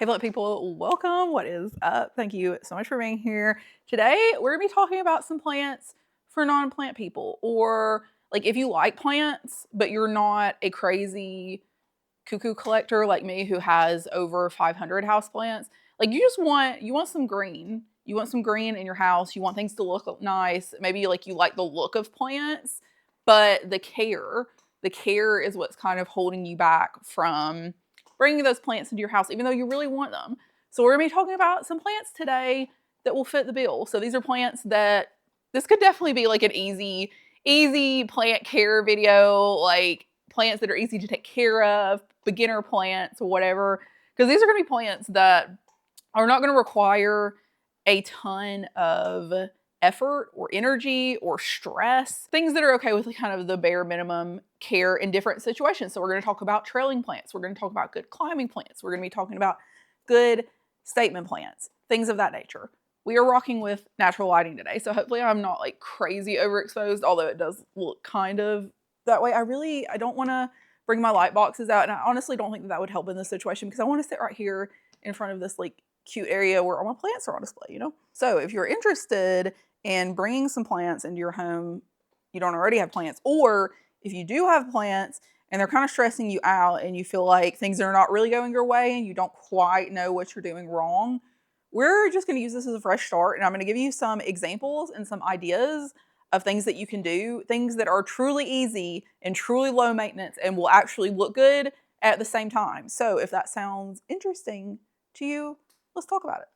Hey, Float people, welcome. What is up? Thank you so much for being here. Today, we're going to be talking about some plants for non-plant people, or like if you like plants, but you're not a crazy cuckoo collector like me who has over 500 houseplants. Like you want some green. You want some green in your house. You want things to look nice. Maybe like you like the look of plants, but the care is what's kind of holding you back from bringing those plants into your house, even though you really want them. So we're gonna be talking about some plants today that will fit the bill. So these are plants that this could definitely be like an easy plant care video, like plants that are easy to take care of, beginner plants, whatever. Because these are gonna be plants that are not gonna require a ton of effort or energy or stress, things that are okay with kind of the bare minimum care in different situations. So we're going to talk about trailing plants. We're going to talk about good climbing plants. We're going to be talking about good statement plants, things of that nature. We are rocking with natural lighting today. So hopefully I'm not like crazy overexposed, although it does look kind of that way. I don't want to bring my light boxes out. And I honestly don't think that would help in this situation because I want to sit right here in front of this like cute area where all my plants are on display, you know? So if you're interested in bringing some plants into your home, you don't already have plants, or if you do have plants and they're kind of stressing you out and you feel like things are not really going your way and you don't quite know what you're doing wrong, we're just going to use this as a fresh start. And I'm going to give you some examples and some ideas of things that you can do, things that are truly easy and truly low maintenance and will actually look good at the same time. So if that sounds interesting to you, let's talk about it.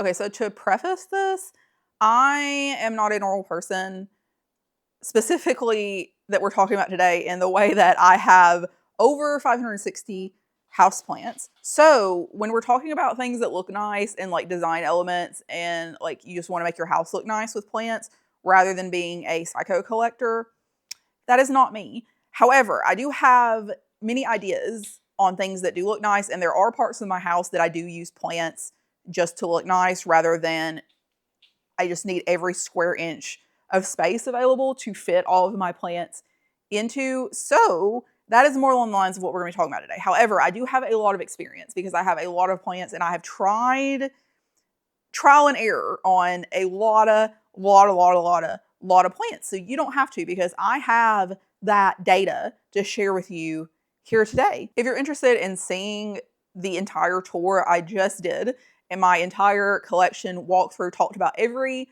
Okay, so to preface this, I am not a normal person, specifically that we're talking about today, in the way that I have over 560 houseplants. So when we're talking about things that look nice and like design elements and like you just want to make your house look nice with plants rather than being a psycho collector, that is not me. However, I do have many ideas on things that do look nice, and there are parts of my house that I do use plants just to look nice rather than I just need every square inch of space available to fit all of my plants into. So that is more along the lines of what we're going to be talking about today. However, I do have a lot of experience because I have a lot of plants and I have tried trial and error on a lot of plants. So you don't have to, because I have that data to share with you here today. If you're interested in seeing the entire tour I just did and my entire collection walkthrough, talked about almost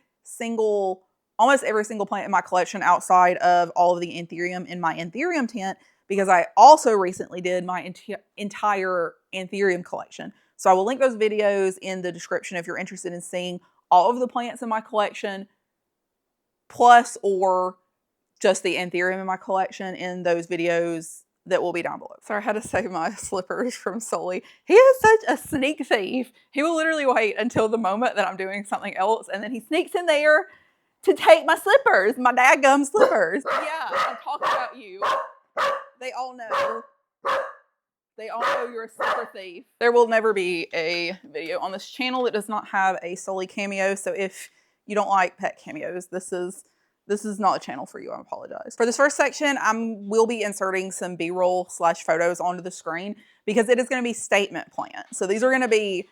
every single plant in my collection outside of all of the anthurium in my anthurium tent, because I also recently did my entire anthurium collection. So I will link those videos in the description if you're interested in seeing all of the plants in my collection, plus or just the anthurium in my collection in those videos that will be down below. Sorry, I had to save my slippers from Sully. He is such a sneak thief. He will literally wait until the moment that I'm doing something else, and then he sneaks in there to take my slippers, my dadgum slippers. Yeah, I'm talking about you. They all know. They all know you're a slipper thief. There will never be a video on this channel that does not have a Sully cameo, so if you don't like pet cameos, this is not a channel for you. I apologize. For this first section, will be inserting some B-roll / photos onto the screen because it is going to be statement plants. So these are going to be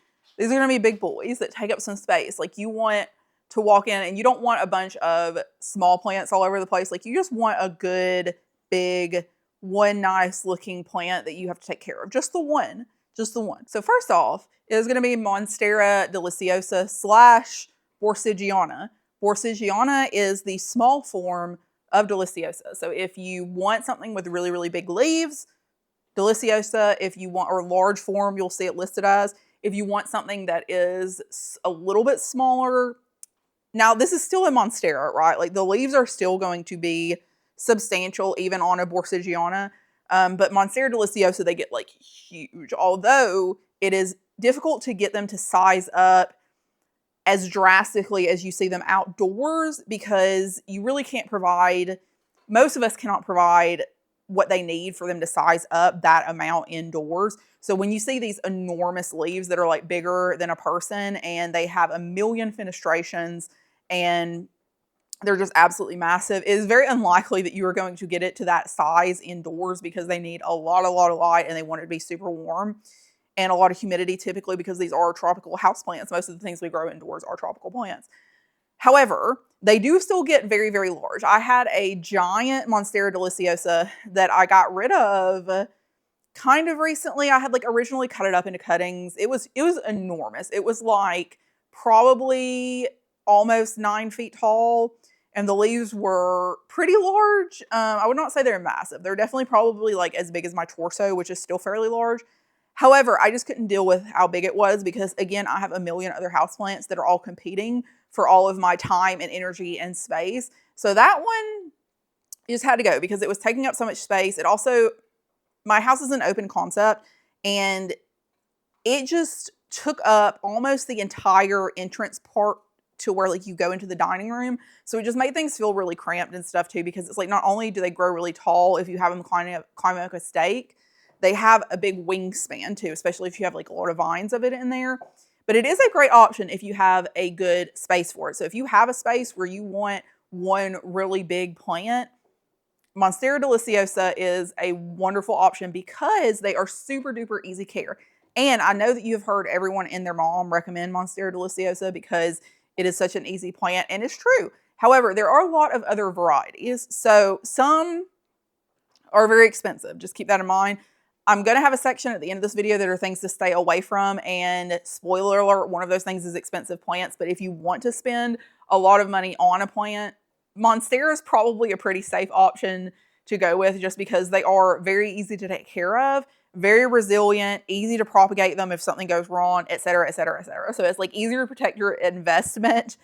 big boys that take up some space. Like, you want to walk in and you don't want a bunch of small plants all over the place. Like, you just want a good, big, one nice looking plant that you have to take care of. Just the one. So first off is going to be Monstera deliciosa / Borsigiana. Borsigiana is the small form of deliciosa. So if you want something with really, really big leaves, deliciosa. If you want, or large form, you'll see it listed as. If you want something that is a little bit smaller, now this is still a Monstera, right? Like, the leaves are still going to be substantial even on a Borsigiana. But Monstera deliciosa, they get like huge, although it is difficult to get them to size up as drastically as you see them outdoors, because you really can't provide, most of us cannot provide what they need for them to size up that amount indoors. So when you see these enormous leaves that are like bigger than a person and they have a million fenestrations and They're just absolutely massive. It is very unlikely that you are going to get it to that size indoors because they need a lot of light and they want it to be super warm and a lot of humidity typically because these are tropical houseplants. Most of the things we grow indoors are tropical plants. However, they do still get very, very large. I had a giant Monstera deliciosa that I got rid of kind of recently. I had like originally cut it up into cuttings. It was enormous. It was like probably almost 9 feet tall, and the leaves were pretty large. I would not say they're massive. They're definitely probably like as big as my torso, which is still fairly large. However, I just couldn't deal with how big it was because, again, I have a million other houseplants that are all competing for all of my time and energy and space. So that one just had to go because it was taking up so much space. It also, my house is an open concept, and it just took up almost the entire entrance part to where like you go into the dining room. So it just made things feel really cramped and stuff too, because it's like not only do they grow really tall if you have them climbing up a stake, they have a big wingspan too, especially if you have like a lot of vines of it in there. But it is a great option if you have a good space for it. So if you have a space where you want one really big plant, Monstera deliciosa is a wonderful option because they are super duper easy care. And I know that you've heard everyone and their mom recommend Monstera deliciosa because it is such an easy plant, and it's true. However, there are a lot of other varieties. So some are very expensive. Just keep that in mind. I'm going to have a section at the end of this video that are things to stay away from, and spoiler alert, one of those things is expensive plants. But if you want to spend a lot of money on a plant, Monstera is probably a pretty safe option to go with just because they are very easy to take care of, very resilient, easy to propagate them if something goes wrong, et cetera, et cetera, et cetera. So it's like easier to protect your investment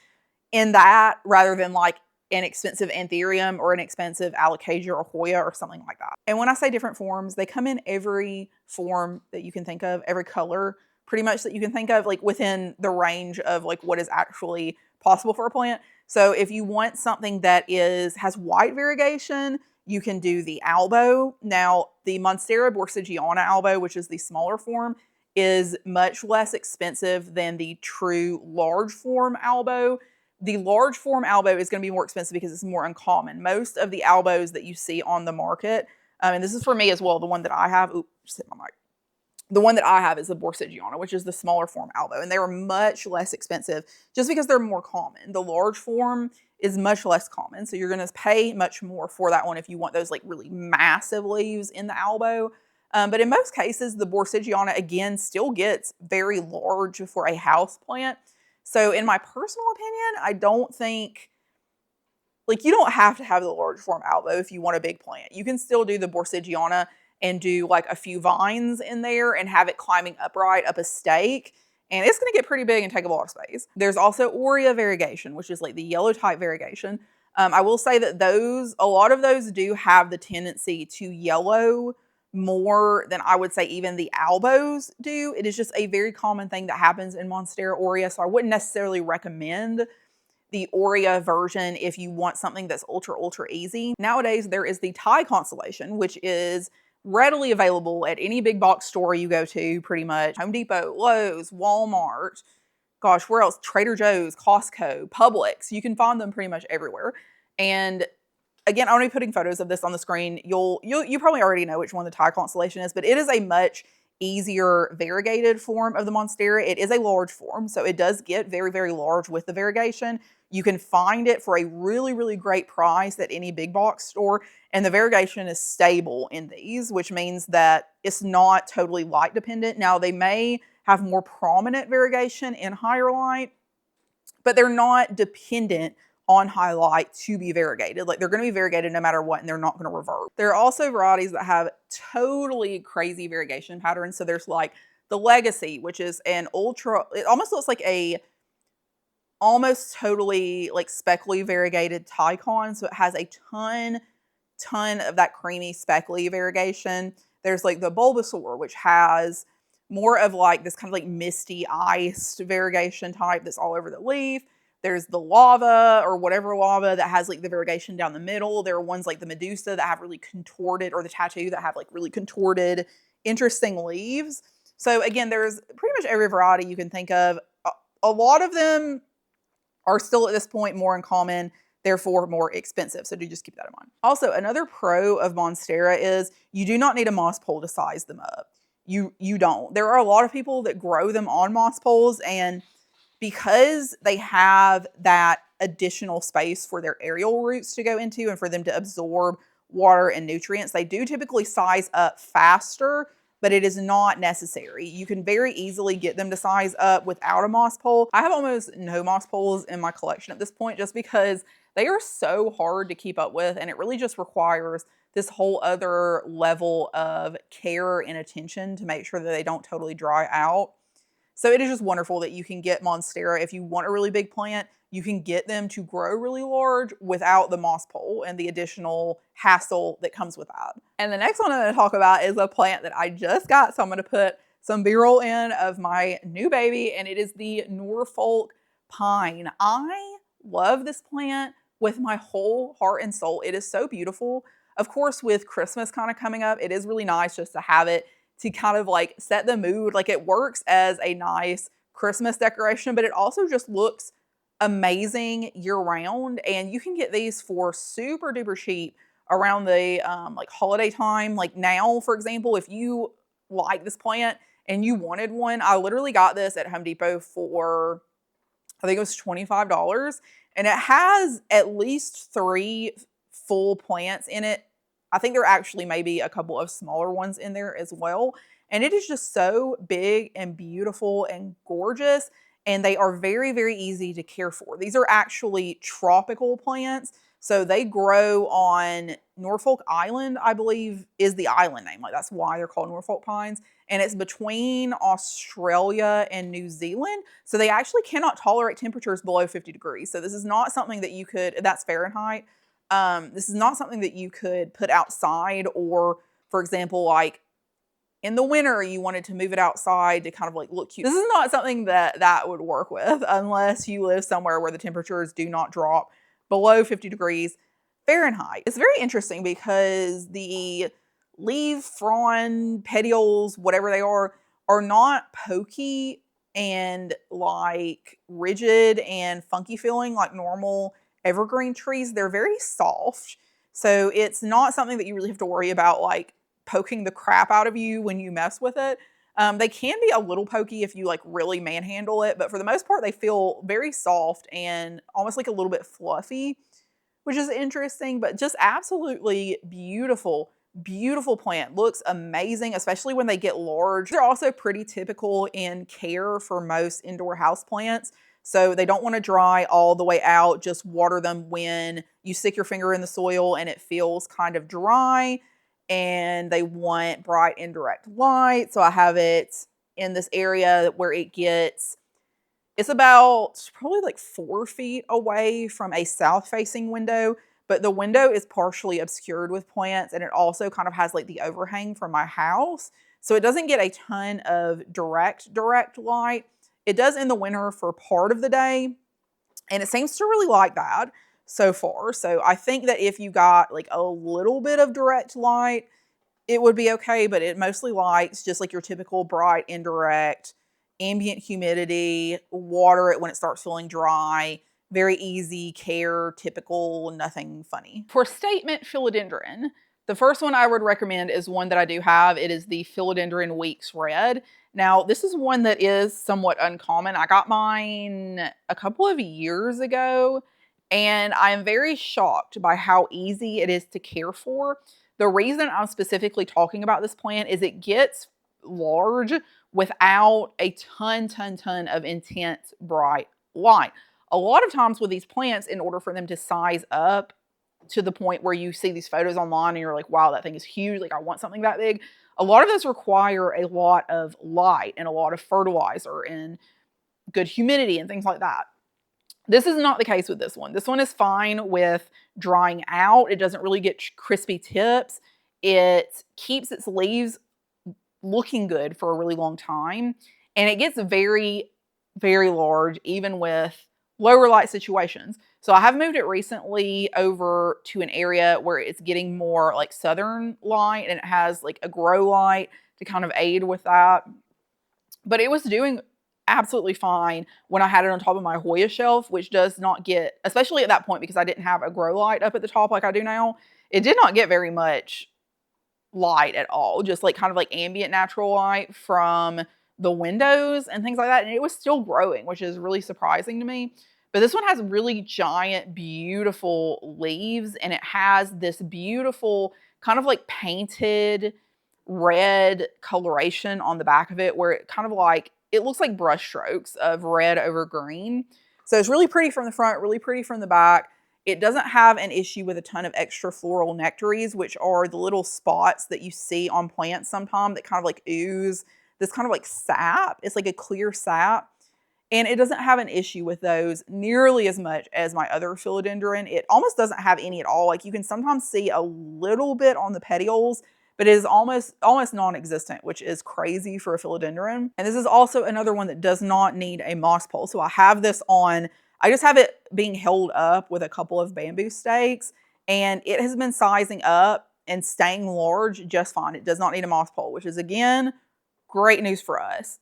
in that rather than like an expensive anthurium or an expensive alocasia or Hoya or something like that. And when I say different forms, they come in every form that you can think of, every color pretty much that you can think of, like within the range of like what is actually possible for a plant. So if you want something that has white variegation, you can do the albo. Now, the Monstera borsigiana albo, which is the smaller form, is much less expensive than the true large form albo. The large form albo is going to be more expensive because it's more uncommon. Most of the albos that you see on the market, and this is for me as well, the one that I have, oops, just hit my mic. The one that I have is the borsigiana, which is the smaller form albo, and they are much less expensive just because they're more common. The large form is much less common, so you're going to pay much more for that one if you want those like really massive leaves in the albo. But in most cases, the borsigiana, again, still gets very large for a house plant. So in my personal opinion, I don't think, like, you don't have to have the large form albo if you want a big plant. You can still do the borsigiana and do like a few vines in there and have it climbing upright up a stake. And it's going to get pretty big and take a lot of space. There's also Aurea variegation, which is like the yellow type variegation. I will say that a lot of those do have the tendency to yellow more than I would say even the albos do. It is just a very common thing that happens in Monstera aurea, so I wouldn't necessarily recommend the aurea version if you want something that's ultra easy. Nowadays, there is the Thai constellation, which is readily available at any big box store you go to, pretty much. Home Depot, Lowe's, Walmart, gosh, where else? Trader Joe's, Costco, Publix. You can find them pretty much everywhere. And again, I'm going to be putting photos of this on the screen. You probably already know which one the Thai constellation is, but it is a much easier variegated form of the Monstera. It is a large form, so it does get very, very large with the variegation. You can find it for a really, really great price at any big box store, and the variegation is stable in these, which means that it's not totally light dependent. Now, they may have more prominent variegation in higher light, but they're not dependent on highlight to be variegated. Like, they're going to be variegated no matter what, and they're not going to revert. There are also varieties that have totally crazy variegation patterns. So there's like the Legacy, which is it almost looks like a almost totally like speckly variegated Tycon. So it has a ton of that creamy speckly variegation. There's like the Bulbasaur, which has more of like this kind of like misty iced variegation type that's all over the leaf. There's the lava or whatever lava that has like the variegation down the middle. There are ones like the Medusa that have really contorted, or the Tattoo that have like really contorted, interesting leaves. So again, there's pretty much every variety you can think of. A lot of them are still at this point more uncommon therefore more expensive. So do just keep that in mind. Also, another pro of Monstera is you do not need a moss pole to size them up. You don't. There are a lot of people that grow them on moss poles, and because they have that additional space for their aerial roots to go into and for them to absorb water and nutrients, they do typically size up faster, but it is not necessary. You can very easily get them to size up without a moss pole. I have almost no moss poles in my collection at this point just because they are so hard to keep up with, and it really just requires this whole other level of care and attention to make sure that they don't totally dry out. So it is just wonderful that you can get Monstera. If you want a really big plant, you can get them to grow really large without the moss pole and the additional hassle that comes with that. And the next one I'm going to talk about is a plant that I just got. So I'm going to put some B-roll in of my new baby, and it is the Norfolk pine. I love this plant with my whole heart and soul. It is so beautiful. Of course, with Christmas kind of coming up, it is really nice just to have it to kind of like set the mood. Like, it works as a nice Christmas decoration, but it also just looks amazing year round. And you can get these for super duper cheap around the like holiday time. Like now, for example, if you like this plant and you wanted one, I literally got this at Home Depot for, I think it was $25. And it has at least 3 full plants in it. I think there actually may be a couple of smaller ones in there as well. And it is just so big and beautiful and gorgeous. And they are very, very easy to care for. These are actually tropical plants. So they grow on Norfolk Island, I believe is the island name. Like, that's why they're called Norfolk pines. And it's between Australia and New Zealand. So they actually cannot tolerate temperatures below 50 degrees. So this is not something that you could, that's Fahrenheit. This is not something that you could put outside, or, for example, like in the winter, you wanted to move it outside to kind of like look cute. This is not something that would work with unless you live somewhere where the temperatures do not drop below 50 degrees Fahrenheit. It's very interesting because the leaf, frond, petioles, whatever they are not pokey and like rigid and funky feeling like normal evergreen trees. They're very soft. So it's not something that you really have to worry about like poking the crap out of you when you mess with it. They can be a little pokey if you like really manhandle it, but for the most part, they feel very soft and almost like a little bit fluffy, which is interesting, but just absolutely beautiful, beautiful plant. Looks amazing, especially when they get large. They're also pretty typical in care for most indoor houseplants. So they don't want to dry all the way out. Just water them when you stick your finger in the soil and it feels kind of dry. And they want bright indirect light. So I have it in this area where it's about probably like 4 feet away from a south-facing window. But the window is partially obscured with plants. And it also kind of has like the overhang from my house. So it doesn't get a ton of direct light. It does in the winter for part of the day, and it seems to really like that so far. So I think that if you got like a little bit of direct light, it would be okay, but it mostly likes just like your typical bright, indirect, ambient humidity, water it when it starts feeling dry, very easy care, typical, nothing funny. For statement philodendron, the first one I would recommend is one that I do have. It is the Philodendron Weeks Red. Now, this is one that is somewhat uncommon. I got mine a couple of years ago, and I am very shocked by how easy it is to care for. The reason I'm specifically talking about this plant is it gets large without a ton of intense bright light. A lot of times with these plants, in order for them to size up to the point where you see these photos online and you're like, wow, that thing is huge, like I want something that big, a lot of those require a lot of light and a lot of fertilizer and good humidity and things like that. This is not the case with this one. This one is fine with drying out. It doesn't really get crispy tips. It keeps its leaves looking good for a really long time. And it gets very, very large, even with lower light situations. So I have moved it recently over to an area where it's getting more like southern light, and it has like a grow light to kind of aid with that. But it was doing absolutely fine when I had it on top of my Hoya shelf, which does not get, especially at that point because I didn't have a grow light up at the top like I do now, it did not get very much light at all, just like kind of like ambient natural light from the windows and things like that. And it was still growing, which is really surprising to me. But this one has really giant, beautiful leaves, and it has this beautiful kind of like painted red coloration on the back of it, where it kind of like, it looks like brush strokes of red over green. So it's really pretty from the front, really pretty from the back. It doesn't have an issue with a ton of extra floral nectaries, which are the little spots that you see on plants sometimes that kind of like ooze this kind of like sap. It's like a clear sap. And it doesn't have an issue with those nearly as much as my other philodendron. It almost doesn't have any at all. Like you can sometimes see a little bit on the petioles, but it is almost non-existent, which is crazy for a philodendron. And this is also another one that does not need a moss pole. So I have this on, I just have it being held up with a couple of bamboo stakes, and it has been sizing up and staying large just fine. It does not need a moss pole, which is, again, great news for us.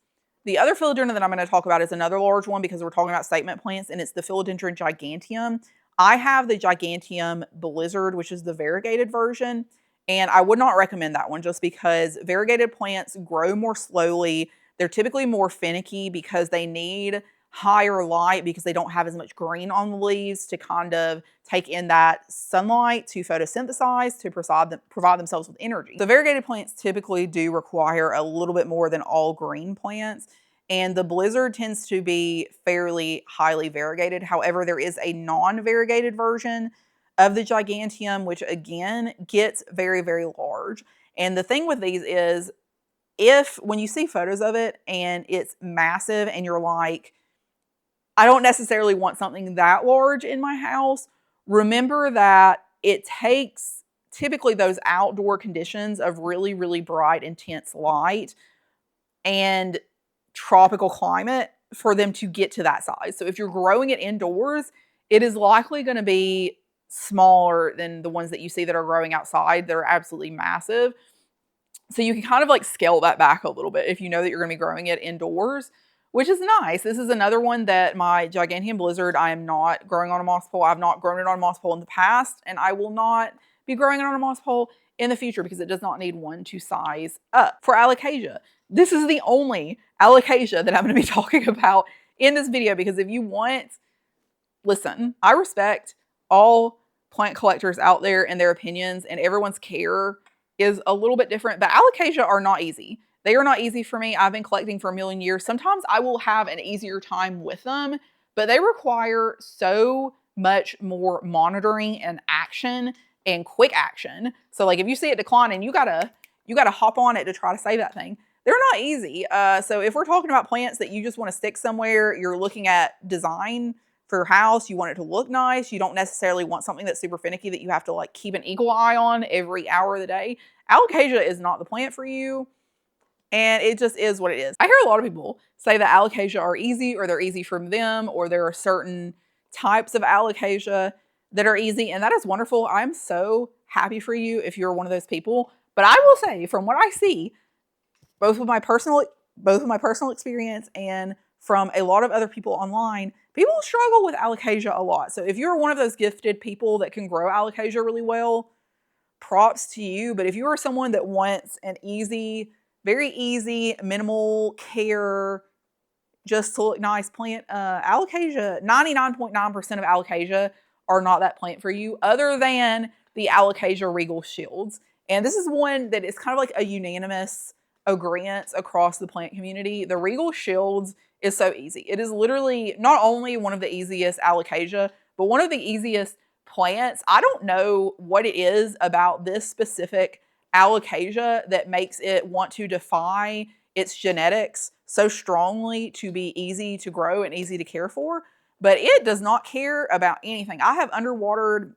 The other philodendron that I'm going to talk about is another large one because we're talking about statement plants, and it's the philodendron giganteum. I have the giganteum blizzard, which is the variegated version, and I would not recommend that one just because variegated plants grow more slowly. They're typically more finicky because they need higher light because they don't have as much green on the leaves to kind of take in that sunlight to photosynthesize to provide themselves with energy. The variegated plants typically do require a little bit more than all green plants, and the blizzard tends to be fairly highly variegated. However, there is a non-variegated version of the giganteum, which again gets very, very large. And the thing with these is, when you see photos of it and it's massive and you're like, I don't necessarily want something that large in my house, remember that it takes typically those outdoor conditions of really, really bright, intense light and tropical climate for them to get to that size. So if you're growing it indoors, it is likely going to be smaller than the ones that you see that are growing outside that are absolutely massive. So you can kind of like scale that back a little bit if you know that you're going to be growing it indoors, which is nice. This is another one that my giganteum blizzard, I am not growing on a moss pole. I've not grown it on a moss pole in the past, and I will not be growing it on a moss pole in the future because it does not need one to size up. For alocasia, this is the only alocasia that I'm going to be talking about in this video because if you want, listen, I respect all plant collectors out there and their opinions, and everyone's care is a little bit different, but alocasia are not easy. They are not easy for me. I've been collecting for a million years. Sometimes I will have an easier time with them, but they require so much more monitoring and action and quick action. So like if you see it declining, you gotta hop on it to try to save that thing. They're not easy. So if we're talking about plants that you just want to stick somewhere, you're looking at design for your house, you want it to look nice, you don't necessarily want something that's super finicky that you have to like keep an eagle eye on every hour of the day, alocasia is not the plant for you. And it just is what it is. I hear a lot of people say that alocasia are easy, or they're easy for them, or there are certain types of alocasia that are easy, and that is wonderful. I'm so happy for you if you're one of those people. But I will say, from what I see, both with my personal experience and from a lot of other people online, people struggle with alocasia a lot. So if you're one of those gifted people that can grow alocasia really well, props to you. But if you are someone that wants an easy, very easy, minimal care, just to look nice plant, alocasia, 99.9% of alocasia are not that plant for you, other than the alocasia regal shields. And this is one that is kind of like a unanimous agreement across the plant community. The regal shields is so easy. It is literally not only one of the easiest alocasia, but one of the easiest plants. I don't know what it is about this specific alocasia that makes it want to defy its genetics so strongly to be easy to grow and easy to care for, but it does not care about anything. I have underwatered.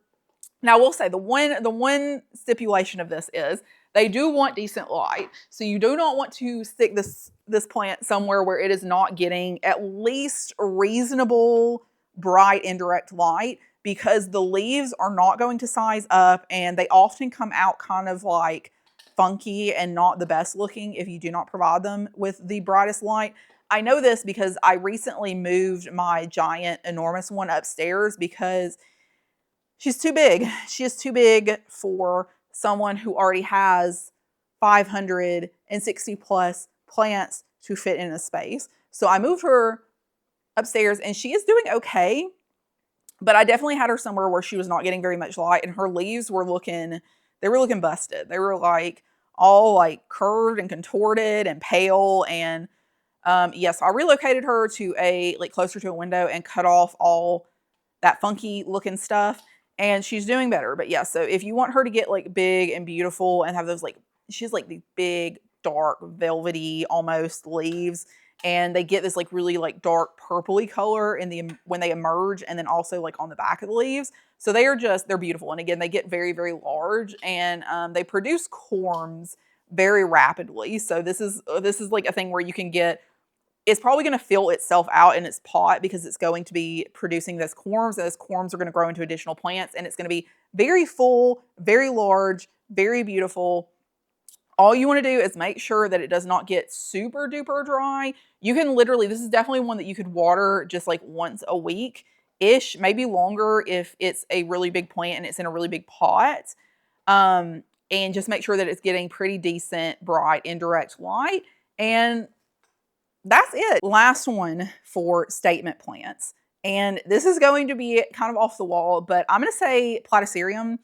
Now, I will say the one stipulation of this is they do want decent light. So you do not want to stick this plant somewhere where it is not getting at least reasonable, bright, indirect light, because the leaves are not going to size up and they often come out kind of like funky and not the best looking if you do not provide them with the brightest light. I know this because I recently moved my giant, enormous one upstairs because she's too big. She is too big for someone who already has 560 plus plants to fit in a space. So I moved her upstairs and she is doing okay, but I definitely had her somewhere where she was not getting very much light and her leaves were looking, they were looking busted. They were like all like curved and contorted and pale. And yes, I relocated her to a like closer to a window and cut off all that funky looking stuff. And she's doing better. But yeah, so if you want her to get like big and beautiful and have those like, she's like these big, dark, velvety almost leaves. And they get this like really like dark purpley color in the when they emerge, and then also like on the back of the leaves. So they are just, they're beautiful. And again, they get very, very large, and they produce corms very rapidly. So this is like a thing where you can get, it's probably going to fill itself out in its pot because it's going to be producing those corms. Those corms are going to grow into additional plants, and it's going to be very full, very large, very beautiful. All you want to do is make sure that it does not get super duper dry. You can literally, this is definitely one that you could water just like once a week-ish, maybe longer if it's a really big plant and it's in a really big pot. And just make sure that it's getting pretty decent, bright, indirect light. And that's it. Last one for statement plants. And this is going to be kind of off the wall, but I'm going to say Platycerium.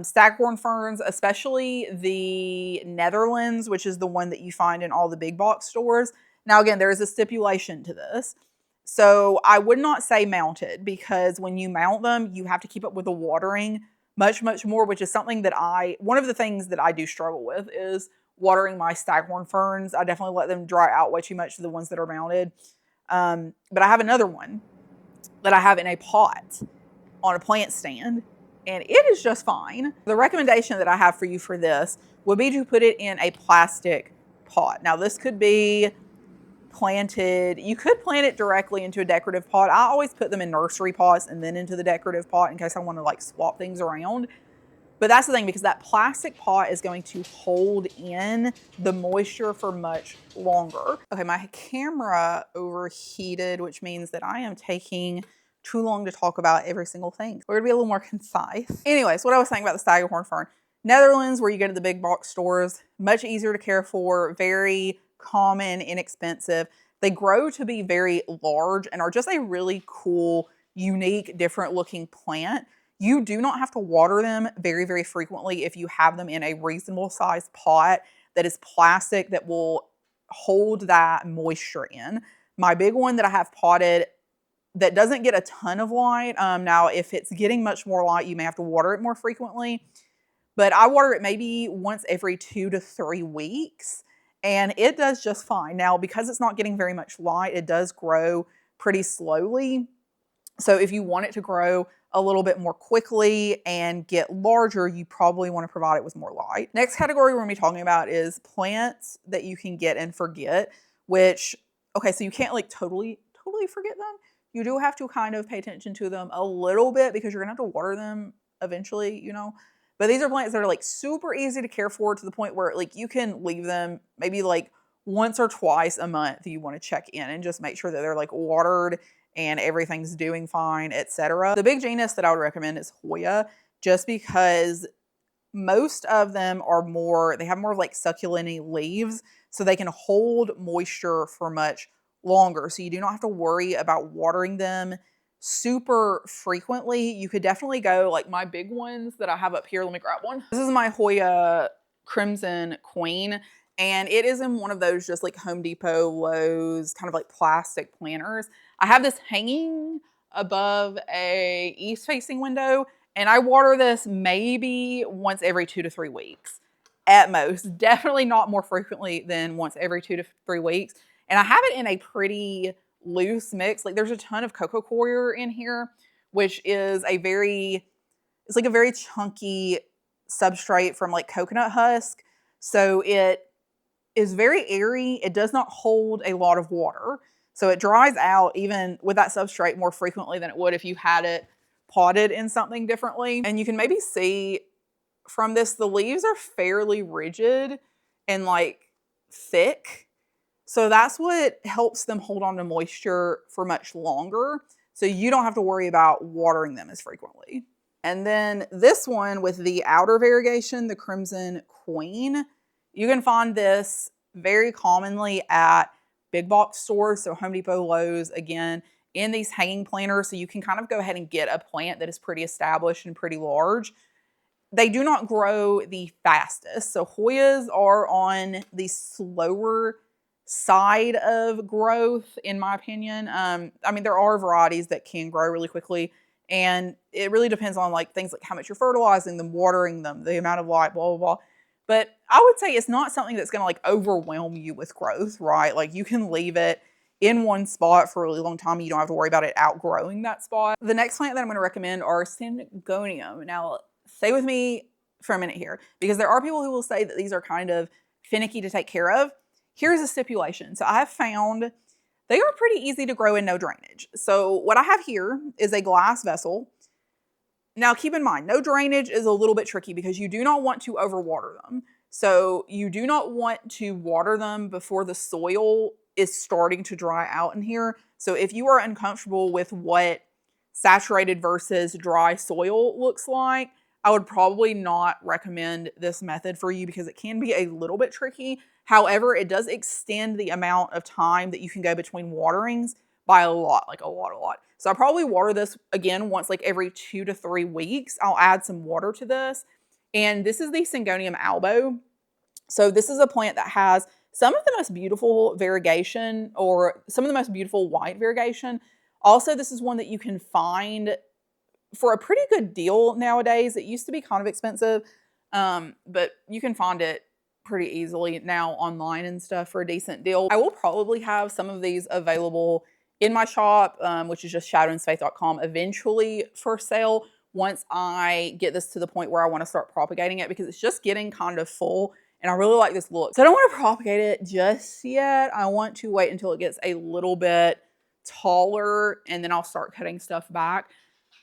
Staghorn ferns, especially the Netherlands, which is the one that you find in all the big box stores. Now, again, there is a stipulation to this. So I would not say mounted, because when you mount them, you have to keep up with the watering much, much more, which is something that one of the things that I do struggle with is watering my staghorn ferns. I definitely let them dry out way too much to the ones that are mounted. But I have another one that I have in a pot on a plant stand, and it is just fine. The recommendation that I have for you for this would be to put it in a plastic pot. Now, this could be planted, you could plant it directly into a decorative pot. I always put them in nursery pots and then into the decorative pot in case I want to like swap things around. But that's the thing, because that plastic pot is going to hold in the moisture for much longer. Okay, my camera overheated, which means that I am taking too long to talk about every single thing. We're gonna be a little more concise. Anyways, what I was saying about the staghorn fern. Netherlands, where you go to the big box stores, much easier to care for, very common, inexpensive. They grow to be very large and are just a really cool, unique, different looking plant. You do not have to water them very, very frequently if you have them in a reasonable sized pot that is plastic that will hold that moisture in. My big one that I have potted that doesn't get a ton of light. Now, if it's getting much more light, you may have to water it more frequently. But I water it maybe once every 2 to 3 weeks, and it does just fine. Now, because it's not getting very much light, it does grow pretty slowly. So if you want it to grow a little bit more quickly and get larger, you probably want to provide it with more light. Next category we're going to be talking about is plants that you can get and forget, which, okay, so you can't like totally forget them. You do have to kind of pay attention to them a little bit because you're gonna have to water them eventually, you know. But these are plants that are like super easy to care for, to the point where like you can leave them maybe like once or twice a month. You want to check in and just make sure that they're like watered and everything's doing fine, etc. The big genus that I would recommend is Hoya, just because most of them are more, they have more of like succulent-y leaves, so they can hold moisture for much longer. So you do not have to worry about watering them super frequently. You could definitely go like my big ones that I have up here. Let me grab one. This is my Hoya Crimson Queen, and it is in one of those just like Home Depot, Lowe's kind of like plastic planters. I have this hanging above a east-facing window, and I water this maybe once every 2 to 3 weeks at most. Definitely not more frequently than once every 2 to 3 weeks. And I have it in a pretty loose mix. Like there's a ton of cocoa coir in here, which is it's like a very chunky substrate from like coconut husk. So it is very airy. It does not hold a lot of water. So it dries out even with that substrate more frequently than it would if you had it potted in something differently. And you can maybe see from this, the leaves are fairly rigid and like thick. So that's what helps them hold on to moisture for much longer. So you don't have to worry about watering them as frequently. And then this one with the outer variegation, the Crimson Queen, you can find this very commonly at big box stores, so Home Depot, Lowe's, again, in these hanging planters. So you can kind of go ahead and get a plant that is pretty established and pretty large. They do not grow the fastest. So Hoyas are on the slower side of growth, in my opinion. I mean, there are varieties that can grow really quickly, and it really depends on like things like how much you're fertilizing them, watering them, the amount of light, blah, blah, blah. But I would say it's not something that's going to like overwhelm you with growth, right? Like you can leave it in one spot for a really long time. You don't have to worry about it outgrowing that spot. The next plant that I'm going to recommend are Syngonium. Now, stay with me for a minute here, because there are people who will say that these are kind of finicky to take care of. Here's a stipulation. So I have found they are pretty easy to grow in no drainage. So what I have here is a glass vessel. Now keep in mind, no drainage is a little bit tricky because you do not want to overwater them. So you do not want to water them before the soil is starting to dry out in here. So if you are uncomfortable with what saturated versus dry soil looks like, I would probably not recommend this method for you because it can be a little bit tricky. However, it does extend the amount of time that you can go between waterings by a lot, like a lot. So I probably water this again once like every 2 to 3 weeks. I'll add some water to this. And this is the Syngonium albo. So this is a plant that has some of the most beautiful variegation, or some of the most beautiful white variegation. Also, this is one that you can find for a pretty good deal nowadays. It used to be kind of expensive, but you can find it pretty easily now online and stuff for a decent deal. I will probably have some of these available in my shop, which is just shadowinfaith.com, eventually for sale once I get this to the point where I want to start propagating it, because it's just getting kind of full and I really like this look. So I don't want to propagate it just yet. I want to wait until it gets a little bit taller and then I'll start cutting stuff back.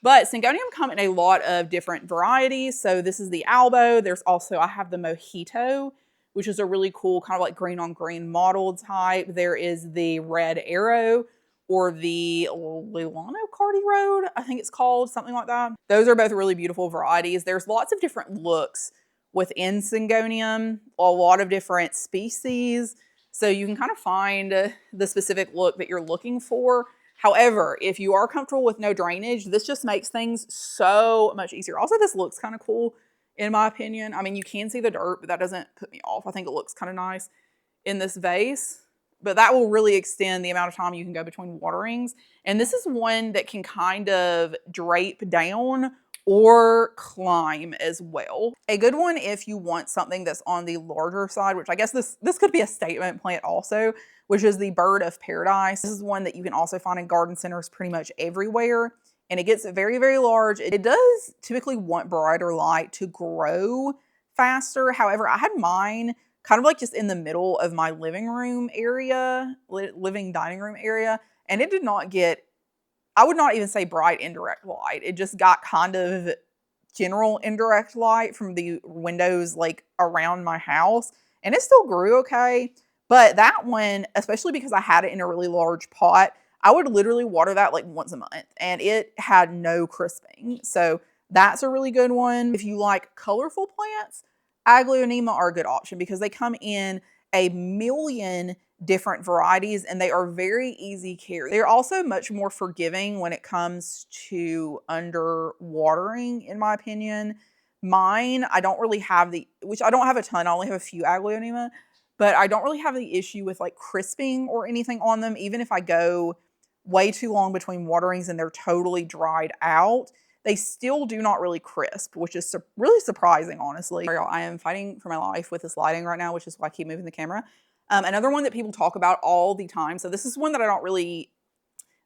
But Syngonium come in a lot of different varieties. So this is the albo. There's also, I have the mojito, which is a really cool kind of like green on green mottled type. There is the red arrow, or the Lilano Cardi Road, I think it's called, something like that. Those are both really beautiful varieties. There's lots of different looks within Syngonium, a lot of different species. So you can kind of find the specific look that you're looking for. However, if you are comfortable with no drainage, this just makes things so much easier. Also, this looks kind of cool, in my opinion. I mean, you can see the dirt, but that doesn't put me off. I think it looks kind of nice in this vase, but that will really extend the amount of time you can go between waterings. And this is one that can kind of drape down or climb as well. A good one if you want something that's on the larger side, which I guess this could be a statement plant also, which is the Bird of Paradise. This is one that you can also find in garden centers pretty much everywhere. And it gets very, very large. It does typically want brighter light to grow faster. However, I had mine kind of like just in the middle of my living room area, living dining room area. And it did not get, I would not even say bright indirect light. It just got kind of general indirect light from the windows like around my house. And it still grew okay. But that one, especially because I had it in a really large pot, I would literally water that like once a month and it had no crisping. So that's a really good one. If you like colorful plants, Aglaonema are a good option because they come in a million different varieties and they are very easy carry. They're also much more forgiving when it comes to under watering, in my opinion. Mine, I don't really have which I don't have a ton, I only have a few Aglaonema, but I don't really have the issue with like crisping or anything on them. Even if I go way too long between waterings and they're totally dried out, they still do not really crisp, which is really surprising, honestly. I am fighting for my life with this lighting right now, which is why I keep moving the camera. Another one that people talk about all the time. So this is one that I don't really,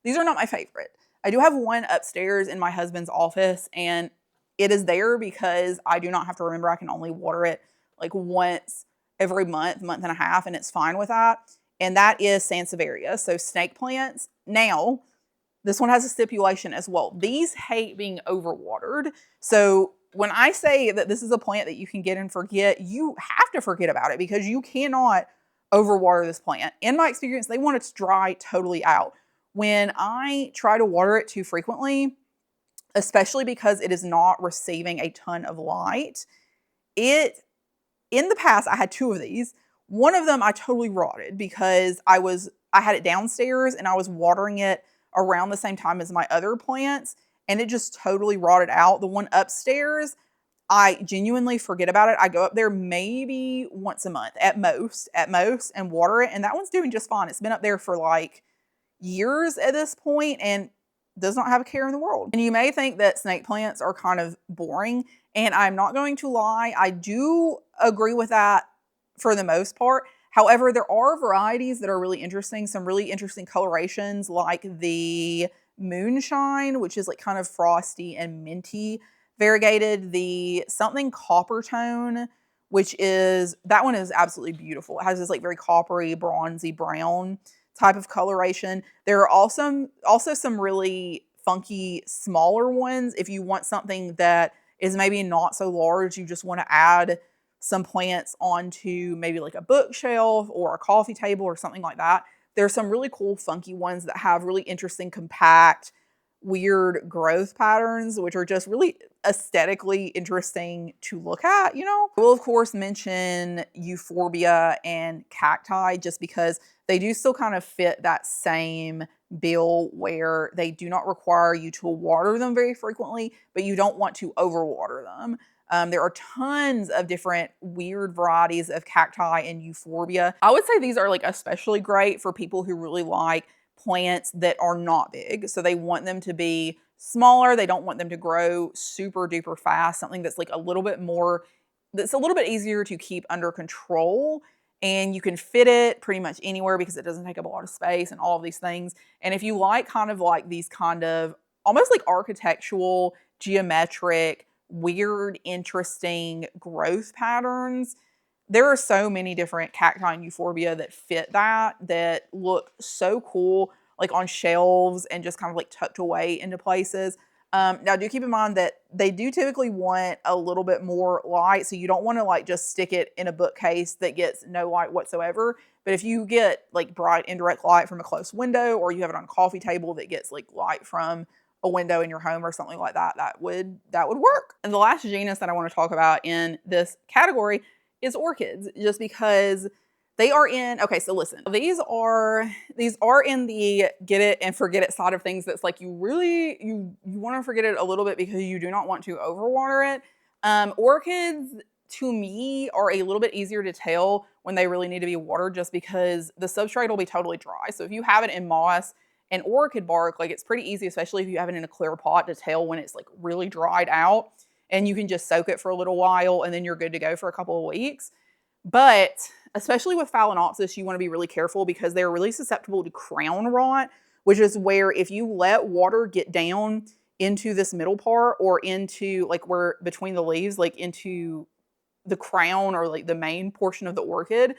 these are not my favorite. I do have one upstairs in my husband's office and it is there because I do not have to remember. I can only water it like once every month and a half, and it's fine with that. And that is Sansevieria, so snake plants. Now, this one has a stipulation as well. These hate being overwatered. So when I say that this is a plant that you can get and forget, you have to forget about it because you cannot overwater this plant. In my experience, they want it to dry totally out. When I try to water it too frequently, especially because it is not receiving a ton of light, in the past, I had 2 of these. One of them I totally rotted because I had it downstairs and I was watering it around the same time as my other plants, and it just totally rotted out. The one upstairs, I genuinely forget about it. I go up there maybe once a month at most, and water it, and that one's doing just fine. It's been up there for like years at this point and does not have a care in the world. And you may think that snake plants are kind of boring, and I'm not going to lie, I do agree with that for the most part. However, there are varieties that are really interesting, some really interesting colorations like the moonshine, which is like kind of frosty and minty variegated, the something copper tone, which is, that one is absolutely beautiful. It has this like very coppery, bronzy brown type of coloration. There are also some really funky smaller ones. If you want something that is maybe not so large, you just want to add some plants onto maybe like a bookshelf or a coffee table or something like that. There's some really cool funky ones that have really interesting, compact, weird growth patterns, which are just really aesthetically interesting to look at, you know? We'll of course mention euphorbia and cacti just because they do still kind of fit that same bill where they do not require you to water them very frequently, but you don't want to overwater them. There are tons of different weird varieties of cacti and euphorbia. I would say these are like especially great for people who really like plants that are not big. So they want them to be smaller. They don't want them to grow super duper fast. Something that's like a little bit more, that's a little bit easier to keep under control. And you can fit it pretty much anywhere because it doesn't take up a lot of space and all of these things. And if you like kind of like these kind of almost like architectural, geometric, weird, interesting growth patterns, there are so many different cacti and euphorbia that fit that look so cool, like on shelves and just kind of like tucked away into places. Now do keep in mind that they do typically want a little bit more light, so you don't want to like just stick it in a bookcase that gets no light whatsoever. But if you get like bright indirect light from a close window, or you have it on a coffee table that gets like light from a window in your home or something like that, that would work. And the last genus that I want to talk about in this category is orchids, just because they are in, okay, so listen, these are in the get it and forget it side of things. That's like you want to forget it a little bit because you do not want to overwater it. Orchids to me are a little bit easier to tell when they really need to be watered, just because the substrate will be totally dry. So if you have it in moss and orchid bark, like it's pretty easy, especially if you have it in a clear pot, to tell when it's like really dried out, and you can just soak it for a little while and then you're good to go for a couple of weeks. But especially with Phalaenopsis, you want to be really careful because they're really susceptible to crown rot, which is where if you let water get down into this middle part or into like where between the leaves, like into the crown or like the main portion of the orchid,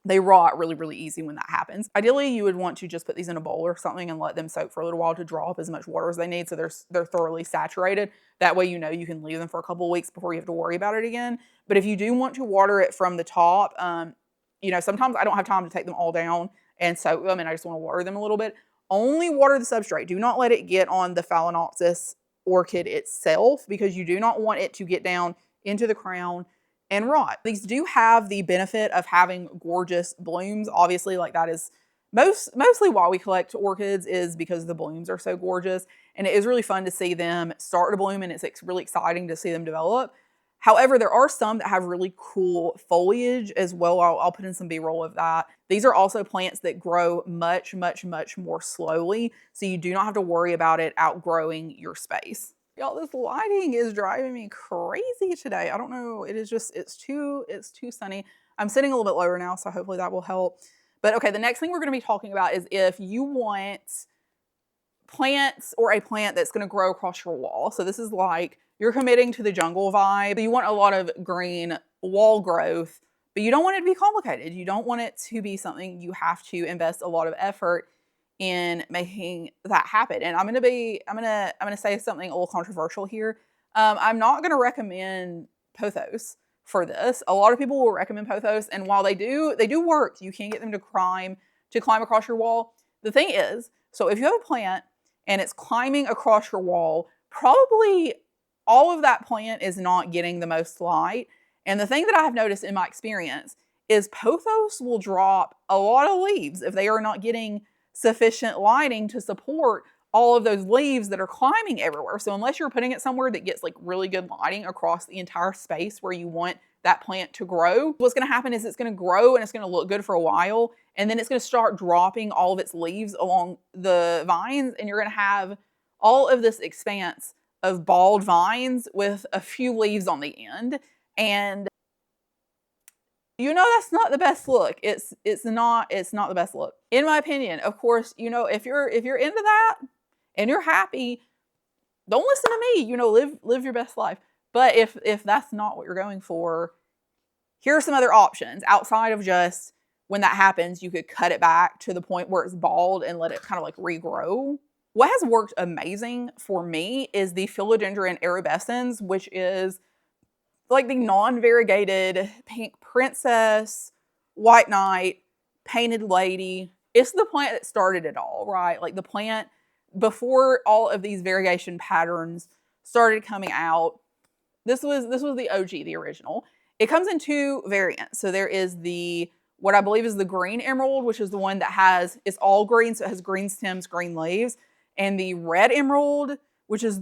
they rot really, really easy when that happens. Ideally, you would want to just put these in a bowl or something and let them soak for a little while to draw up as much water as they need, so they're thoroughly saturated. That way, you know you can leave them for a couple of weeks before you have to worry about it again. But if you do want to water it from the top, you know, sometimes I don't have time to take them all down and soak them, and I just want to water them a little bit. Only water the substrate. Do not let it get on the Phalaenopsis orchid itself, because you do not want it to get down into the crown and rot. These do have the benefit of having gorgeous blooms. Obviously, like that is mostly why we collect orchids, is because the blooms are so gorgeous, and it is really fun to see them start to bloom, and it's really exciting to see them develop. However, there are some that have really cool foliage as well. I'll put in some B-roll of that. These are also plants that grow much, much, much more slowly, so you do not have to worry about it outgrowing your space. Y'all, this lighting is driving me crazy today. I don't know, it is just, it's too sunny. I'm sitting a little bit lower now, so hopefully that will help. But okay, the next thing we're gonna be talking about is if you want plants or a plant that's gonna grow across your wall. So this is like, you're committing to the jungle vibe. You want a lot of green wall growth, but you don't want it to be complicated. You don't want it to be something you have to invest a lot of effort in making that happen. And I'm gonna say something a little controversial here. I'm not gonna recommend pothos for this. A lot of people will recommend pothos, and while they do work, you can get them to climb across your wall. The thing is, so if you have a plant and it's climbing across your wall, probably all of that plant is not getting the most light. And the thing that I have noticed in my experience is pothos will drop a lot of leaves if they are not getting sufficient lighting to support all of those leaves that are climbing everywhere. So unless you're putting it somewhere that gets like really good lighting across the entire space where you want that plant to grow, what's going to happen is it's going to grow and it's going to look good for a while, and then it's going to start dropping all of its leaves along the vines, and you're going to have all of this expanse of bald vines with a few leaves on the end. And that's not the best look. It's not the best look, in my opinion. Of course, if you're into that and you're happy, don't listen to me. Live your best life. But if that's not what you're going for, here are some other options outside of just when that happens, you could cut it back to the point where it's bald and let it kind of like regrow. What has worked amazing for me is the Philodendron erubescens, which is like the non-variegated pink princess, white knight, painted lady. It's the plant that started it all, right? Like the plant before all of these variegation patterns started coming out. This was the OG, the original. It comes in two variants. So there is what I believe is the green emerald, which is the one that it's all green, so it has green stems, green leaves. And the red emerald, which is,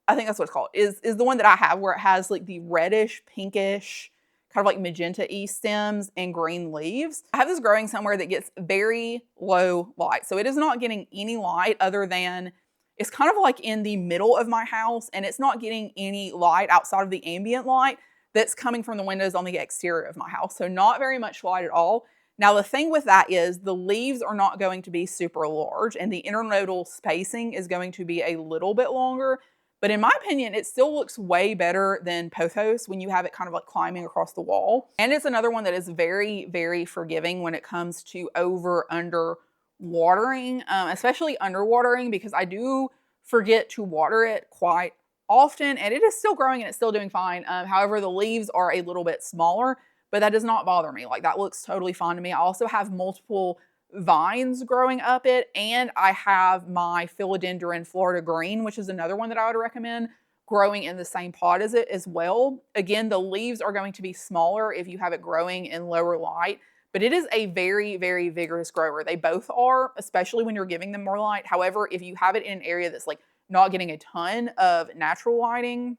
I think that's what it's called, is the one that I have, where it has like the reddish, pinkish, kind of like magenta-y stems and green leaves. I have this growing somewhere that gets very low light. So it is not getting any light other than, it's kind of like in the middle of my house, and it's not getting any light outside of the ambient light that's coming from the windows on the exterior of my house. So not very much light at all. Now, the thing with that is the leaves are not going to be super large, and the internodal spacing is going to be a little bit longer. But in my opinion, it still looks way better than pothos when you have it kind of like climbing across the wall. And it's another one that is very, very forgiving when it comes to under watering, especially underwatering, because I do forget to water it quite often, and it is still growing and it's still doing fine. However, the leaves are a little bit smaller, but that does not bother me. Like, that looks totally fine to me. I also have multiple vines growing up it, and I have my Philodendron Florida Green, which is another one that I would recommend growing in the same pot as it as well. Again, the leaves are going to be smaller if you have it growing in lower light, but it is a very, very vigorous grower. They both are, especially when you're giving them more light. However, if you have it in an area that's like not getting a ton of natural lighting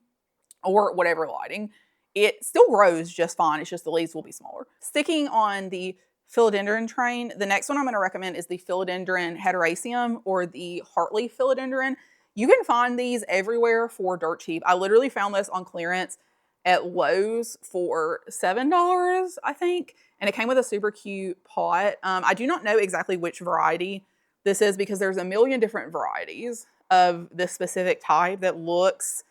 or whatever lighting, it still grows just fine. It's just the leaves will be smaller. Sticking on the philodendron train, the next one I'm going to recommend is the Philodendron Hederaceum, or the heartleaf philodendron. You can find these everywhere for dirt cheap. I literally found this on clearance at Lowe's for $7, I think. And it came with a super cute pot. I do not know exactly which variety this is, because there's a million different varieties of this specific type that looks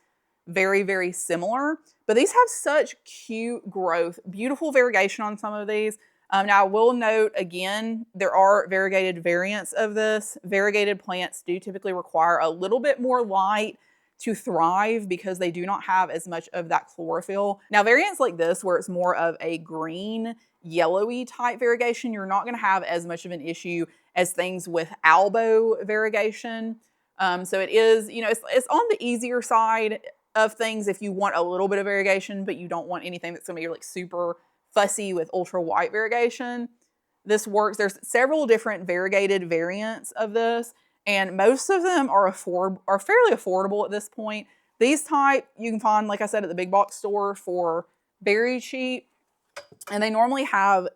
very, very similar. But these have such cute growth, beautiful variegation on some of these. Now, I will note, again, there are variegated variants of this. Variegated plants do typically require a little bit more light to thrive because they do not have as much of that chlorophyll. Now, variants like this, where it's more of a green, yellowy type variegation, you're not going to have as much of an issue as things with albo variegation. So it is, it's on the easier side of things if you want a little bit of variegation, but you don't want anything that's going to be like super fussy with ultra white variegation. This works. There's several different variegated variants of this, and most of them are fairly affordable at this point. These type you can find, like I said, at the big box store for very cheap, and they normally have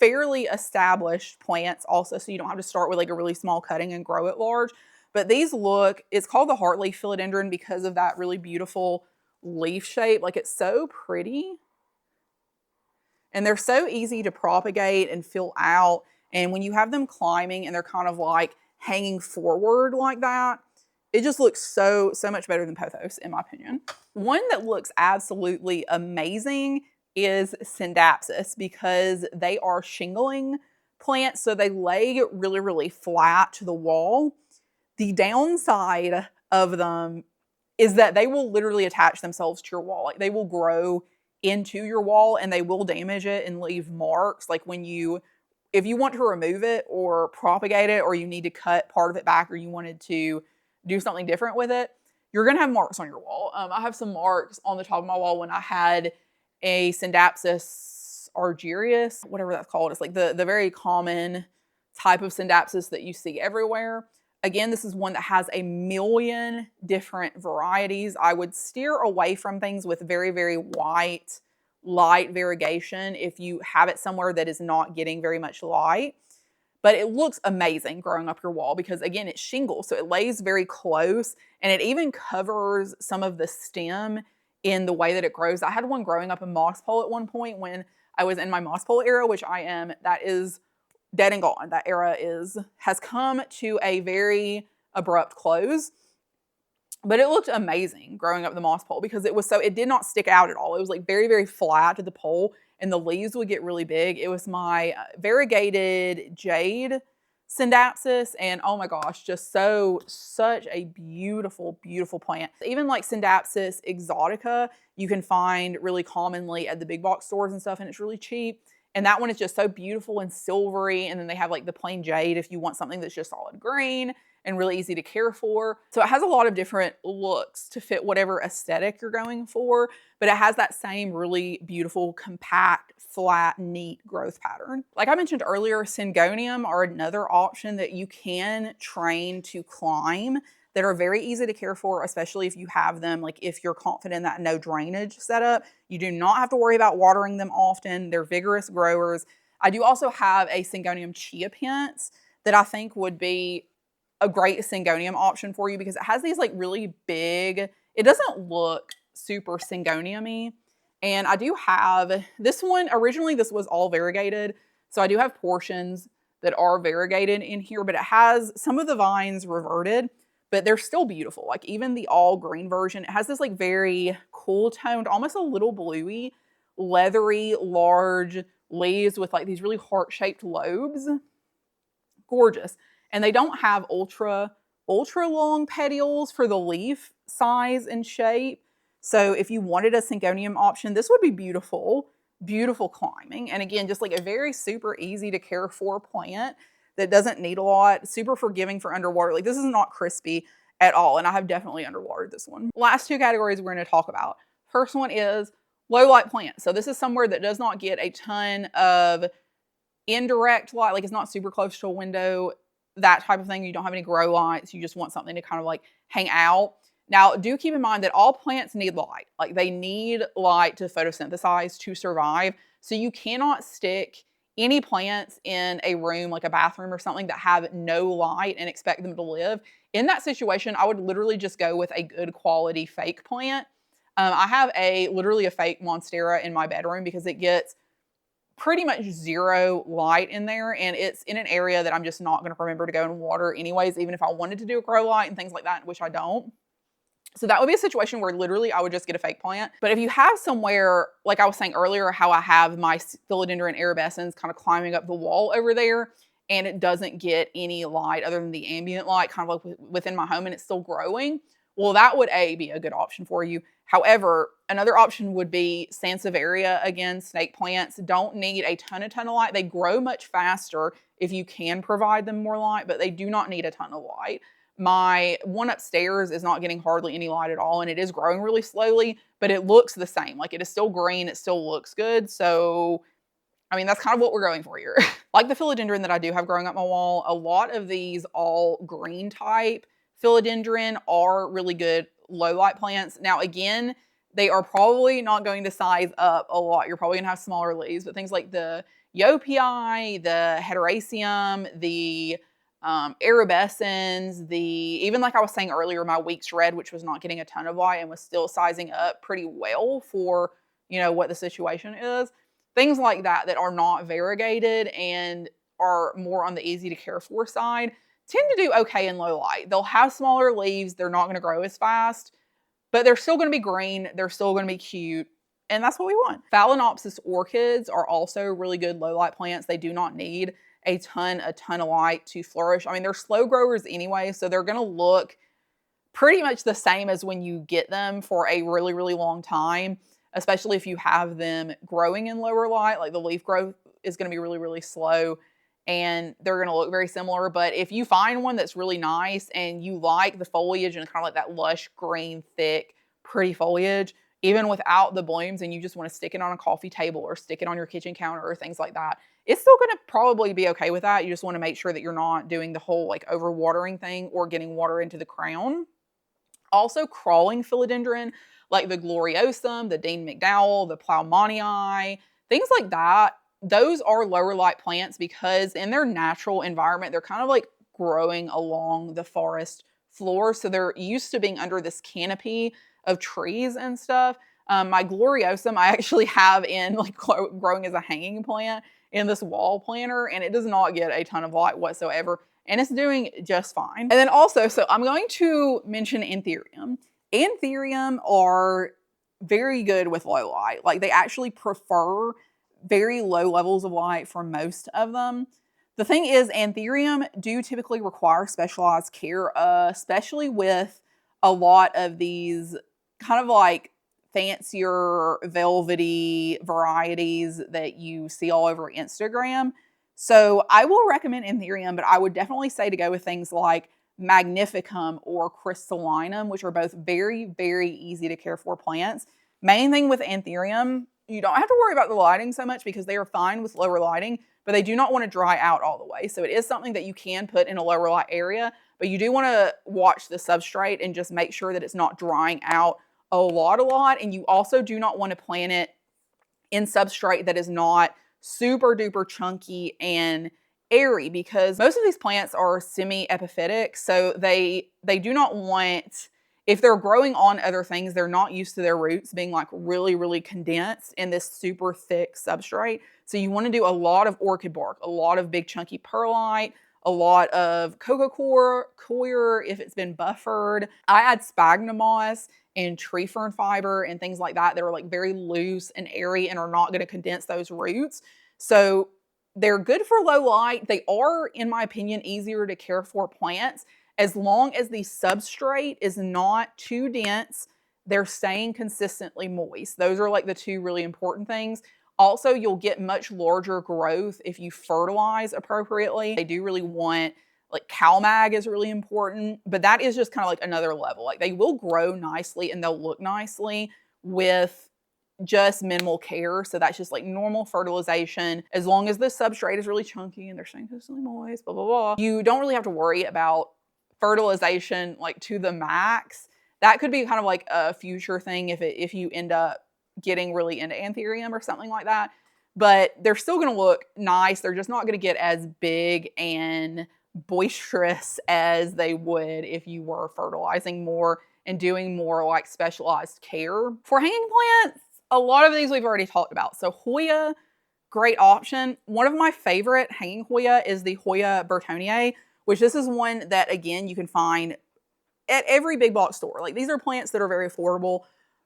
fairly established plants also, so you don't have to start with like a really small cutting and grow it large. But these it's called the heartleaf philodendron because of that really beautiful leaf shape. Like, it's so pretty. And they're so easy to propagate and fill out. And when you have them climbing and they're kind of like hanging forward like that, it just looks so much better than pothos, in my opinion. One that looks absolutely amazing is Scindapsus, because they are shingling plants. So they lay really, really flat to the wall. The downside of them is that they will literally attach themselves to your wall. Like, they will grow into your wall, and they will damage it and leave marks. Like if you want to remove it or propagate it, or you need to cut part of it back, or you wanted to do something different with it, you're going to have marks on your wall. I have some marks on the top of my wall when I had a Syndapsis argyrius, whatever that's called. It's like the very common type of Syndapsis that you see everywhere. Again, this is one that has a million different varieties. I would steer away from things with very, very white light variegation if you have it somewhere that is not getting very much light. But it looks amazing growing up your wall because, again, it's shingle, so it lays very close, and it even covers some of the stem in the way that it grows. I had one growing up a moss pole at one point when I was in my moss pole era, which I am. That is dead and gone. That era has come to a very abrupt close. But it looked amazing growing up the moss pole because it did not stick out at all. It was like very, very flat to the pole, and the leaves would get really big. It was my variegated jade Syndapsis, and oh my gosh, just such a beautiful, beautiful plant. Even like Syndapsis exotica, you can find really commonly at the big box stores and stuff, and it's really cheap. And that one is just so beautiful and silvery. And then they have like the plain jade if you want something that's just solid green and really easy to care for. So it has a lot of different looks to fit whatever aesthetic you're going for, but it has that same really beautiful, compact, flat, neat growth pattern. Like I mentioned earlier, Syngonium are another option that you can train to climb that are very easy to care for, especially if you have them, like if you're confident in that no drainage setup. You do not have to worry about watering them often. They're vigorous growers. I do also have a Syngonium chia pence that I think would be a great Syngonium option for you because it has these like really big, it doesn't look super Syngonium-y. And I do have this one, originally this was all variegated. So I do have portions that are variegated in here, but it has some of the vines reverted, but they're still beautiful. Like even the all green version, it has this like very cool toned, almost a little bluey, leathery, large leaves with like these really heart-shaped lobes. Gorgeous. And they don't have ultra long petioles for the leaf size and shape. So if you wanted a Syngonium option, this would be beautiful, beautiful climbing. And again, just like a very super easy to care for plant that doesn't need a lot, super forgiving for underwater. Like this is not crispy at all. And I have definitely underwatered this one. Last two categories we're going to talk about. First one is low light plants. So this is somewhere that does not get a ton of indirect light. Like it's not super close to a window, that type of thing. You don't have any grow lights. You just want something to kind of like hang out. Now, do keep in mind that all plants need light. Like they need light to photosynthesize to survive. So you cannot stick any plants in a room, like a bathroom or something, that have no light and expect them to live. In that situation, I would literally just go with a good quality fake plant. I have literally a fake Monstera in my bedroom because it gets pretty much zero light in there, and it's in an area that I'm just not going to remember to go and water anyways, even if I wanted to do a grow light and things like that, which I don't. So that would be a situation where literally I would just get a fake plant. But if you have somewhere, like I was saying earlier, how I have my philodendron arabescens kind of climbing up the wall over there, and it doesn't get any light other than the ambient light kind of like within my home, and it's still growing, well, that would be a good option for you. However, another option would be Sansevieria. Again, snake plants don't need a ton of light. They grow much faster if you can provide them more light, but they do not need a ton of light. My one upstairs is not getting hardly any light at all, and it is growing really slowly, but it looks the same. Like it is still green, it still looks good. So, I mean, that's kind of what we're going for here. Like the philodendron that I do have growing up my wall, a lot of these all green type philodendron are really good low light plants. Now, again, they are probably not going to size up a lot. You're probably going to have smaller leaves, but things like the Yopii, the Hederaceum, the arabescens, even like I was saying earlier, my Weeks Red, which was not getting a ton of light and was still sizing up pretty well for, you know, what the situation is. Things like that that are not variegated and are more on the easy to care for side tend to do okay in low light. They'll have smaller leaves. They're not going to grow as fast, but they're still going to be green. They're still going to be cute. And that's what we want. Phalaenopsis orchids are also really good low light plants. They do not need a ton of light to flourish. I mean, they're slow growers anyway, so they're going to look pretty much the same as when you get them for a really, really long time. especially if you have them growing in lower light. Like the leaf growth is going to be really, really slow and they're going to look very similar. But if you find one that's really nice and you like the foliage and kind of like that lush green, thick, pretty foliage, even without the blooms, and you just want to stick it on a coffee table or stick it on your kitchen counter or things like that, it's still going to probably be okay with that. You just want to make sure that you're not doing the whole like overwatering thing or getting water into the crown. Also, crawling philodendron like the gloriosum, the Dean McDowell, the Ploumanii, things like that, those are lower light plants because in their natural environment, they're kind of like growing along the forest floor. So they're used to being under this canopy of trees and stuff. My gloriosum, I actually have in like growing as a hanging plant in this wall planter, and it does not get a ton of light whatsoever, and it's doing just fine. And then also, so I'm going to mention Anthurium. Anthurium are very good with low light. Like they actually prefer very low levels of light for most of them. The thing is, Anthurium do typically require specialized care, especially with a lot of these kind of like fancier velvety varieties that you see all over Instagram. So I will recommend Anthurium, but I would definitely say to go with things like Magnificum or Crystallinum, which are both very, very easy to care for plants. Main thing with Anthurium, you don't have to worry about the lighting so much because they are fine with lower lighting, but they do not want to dry out all the way. So it is something that you can put in a lower light area, but you do want to watch the substrate and just make sure that it's not drying out a lot. And you also do not want to plant it in substrate that is not super duper chunky and airy, because most of these plants are semi-epiphytic. So they do not want, if they're growing on other things, they're not used to their roots being like really, really condensed in this super thick substrate. So you want to do a lot of orchid bark, a lot of big chunky perlite, a lot of coco coir if it's been buffered. I add sphagnum moss and tree fern fiber and things like that that are like very loose and airy and are not going to condense those roots. So they're good for low light. They are, in my opinion, easier to care for plants as long as the substrate is not too dense. They're staying consistently moist. Those are like the two really important things. Also, you'll get much larger growth if you fertilize appropriately. They do really want, like CalMag is really important, but that is just kind of like another level. Like they will grow nicely and they'll look nicely with just minimal care. So that's just like normal fertilization. As long as the substrate is really chunky and they're staying consistently moist, blah, blah, blah. You don't really have to worry about fertilization like to the max. That could be kind of like a future thing if you end up getting really into Anthurium or something like that. But they're still going to look nice. They're just not going to get as big and boisterous as they would if you were fertilizing more and doing more like specialized care. For hanging plants, a lot of these we've already talked about. So Hoya, great option. One of my favorite hanging Hoya is the Hoya Bertonier, which this is one that, again, you can find at every big box store. Like these are plants that are very affordable,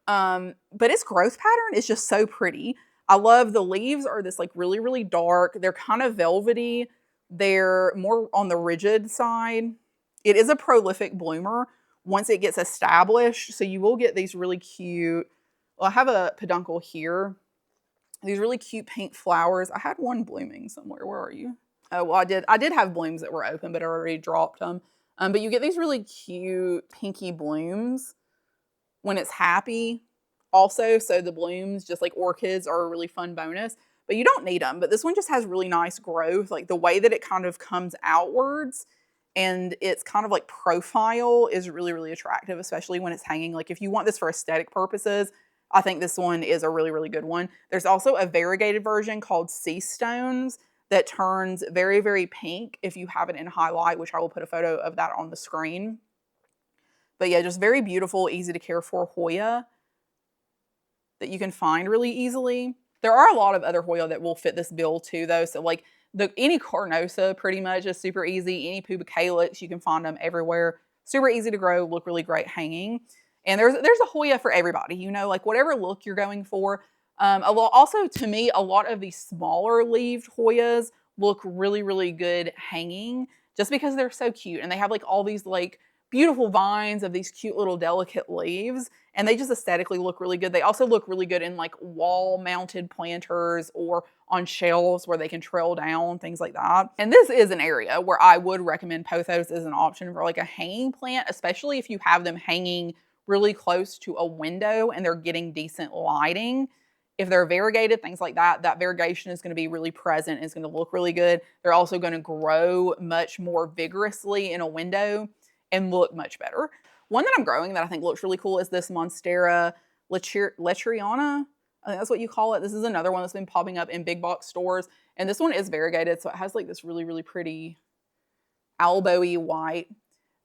but its growth pattern is just so pretty. I love the leaves are this like really, really dark. They're kind of velvety. They're more on the rigid side. It is a prolific bloomer once it gets established. So you will get these really cute, well, I have a peduncle here. These really cute pink flowers. I had one blooming somewhere. Where are you? Oh, well, I did have blooms that were open, but I already dropped them. But you get these really cute pinky blooms when it's happy also. So the blooms, just like orchids, are a really fun bonus. But you don't need them. But this one just has really nice growth. Like the way that it kind of comes outwards and its kind of like profile is really, really attractive, especially when it's hanging. Like if you want this for aesthetic purposes, I think this one is a really, really good one. There's also a variegated version called Sea Stones that turns very, very pink if you have it in highlight, which I will put a photo of that on the screen. But yeah, just very beautiful, easy to care for Hoya that you can find really easily. There are a lot of other Hoya that will fit this bill too, though. So like any Carnosa pretty much is super easy. Any Pubicalyx, you can find them everywhere. Super easy to grow, look really great hanging. And there's a Hoya for everybody, you know, like whatever look you're going for. Also, to me, a lot of these smaller leaved Hoyas look really, really good hanging just because they're so cute. And they have like all these like beautiful vines of these cute little delicate leaves, and they just aesthetically look really good. They also look really good in like wall mounted planters or on shelves where they can trail down, things like that. And this is an area where I would recommend pothos as an option for like a hanging plant, especially if you have them hanging really close to a window and they're getting decent lighting. If they're variegated, things like that, that variegation is going to be really present. It's going to look really good. They're also going to grow much more vigorously in a window and look much better. One that I'm growing that I think looks really cool is this Monstera letriana. I think that's what you call it. This is another one that's been popping up in big box stores. And this one is variegated, so it has like this really, really pretty elbowy white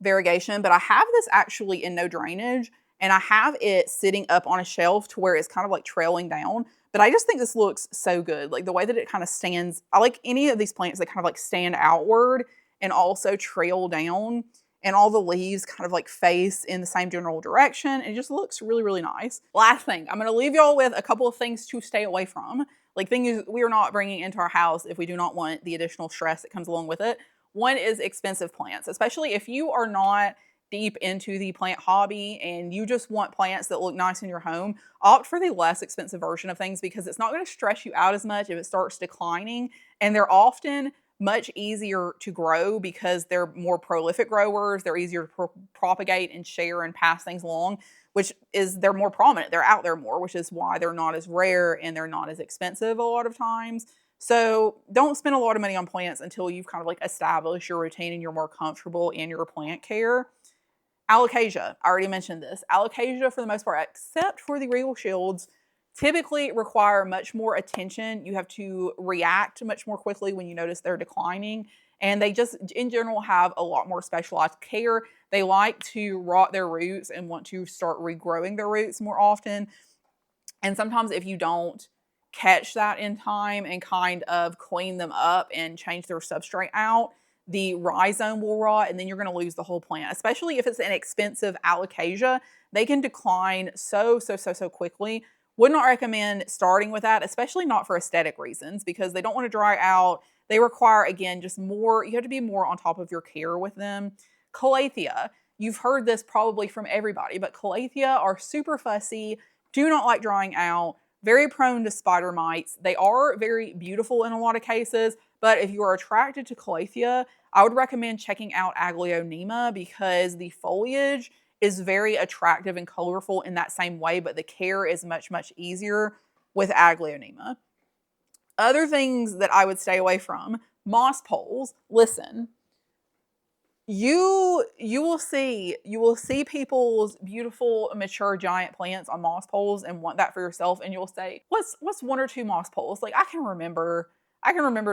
variegation. But I have this actually in no drainage, and I have it sitting up on a shelf to where it's kind of like trailing down. But I just think this looks so good. Like the way that it kind of stands. I like any of these plants that kind of like stand outward and also trail down. And all the leaves kind of like face in the same general direction. It just looks really, really nice. Last thing, I'm gonna leave y'all with a couple of things to stay away from. Like things we are not bringing into our house if we do not want the additional stress that comes along with it. One is expensive plants, especially if you are not deep into the plant hobby and you just want plants that look nice in your home, opt for the less expensive version of things because it's not gonna stress you out as much if it starts declining. And they're often much easier to grow because they're more prolific growers. They're easier to propagate and share and pass things along, which is they're more prominent. They're out there more, which is why they're not as rare and they're not as expensive a lot of times. So don't spend a lot of money on plants until you've kind of like established your routine and you're more comfortable in your plant care. Alocasia, I already mentioned this. Alocasia, for the most part, except for the regal shields, typically require much more attention. You have to react much more quickly when you notice they're declining. And they just, in general, have a lot more specialized care. They like to rot their roots and want to start regrowing their roots more often. And sometimes if you don't catch that in time and kind of clean them up and change their substrate out, the rhizome will rot and then you're going to lose the whole plant. Especially if it's an expensive alocasia, they can decline so quickly. Would not recommend starting with that, especially not for aesthetic reasons, because they don't want to dry out. They require, again, just more, you have to be more on top of your care with them. Calathea, you've heard this probably from everybody, but Calathea are super fussy, do not like drying out, very prone to spider mites. They are very beautiful in a lot of cases, but if you are attracted to Calathea, I would recommend checking out Aglaonema because the foliage is very attractive and colorful in that same way, but the care is much easier with Aglaonema. Other things that I would stay away from, moss poles. Listen, you will see people's beautiful mature giant plants on moss poles and want that for yourself, and you'll say, what's one or two moss poles? Like I can remember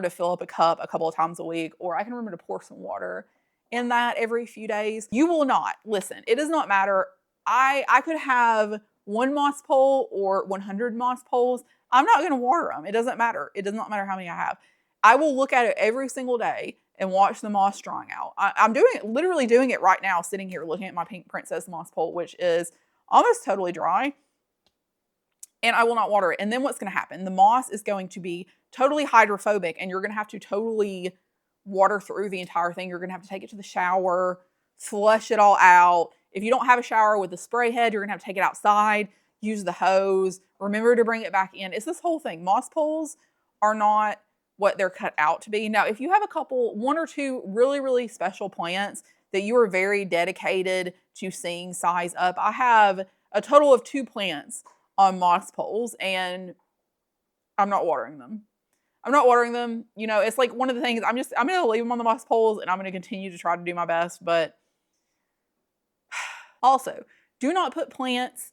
to fill up a cup a couple of times a week, or I can remember to pour some water in that every few days. You will not. Listen, it does not matter. I could have one moss pole or 100 moss poles. I'm not going to water them. It doesn't matter. It does not matter how many I have. I will look at it every single day and watch the moss drying out. I'm literally doing it right now, sitting here looking at my pink princess moss pole, which is almost totally dry. And I will not water it. And then what's going to happen? The moss is going to be totally hydrophobic and you're going to have to totally water through the entire thing. You're going to have to take it to the shower, flush it all out. If you don't have a shower with a spray head, you're going to have to take it outside, use the hose, remember to bring it back in. It's this whole thing. Moss poles are not what they're cut out to be. Now, if you have one or two really special plants that you are very dedicated to seeing size up, I have a total of 2 plants on moss poles and I'm not watering them. You know, it's like one of the things I'm going to leave them on the moss poles and I'm going to continue to try to do my best. But also, do not put plants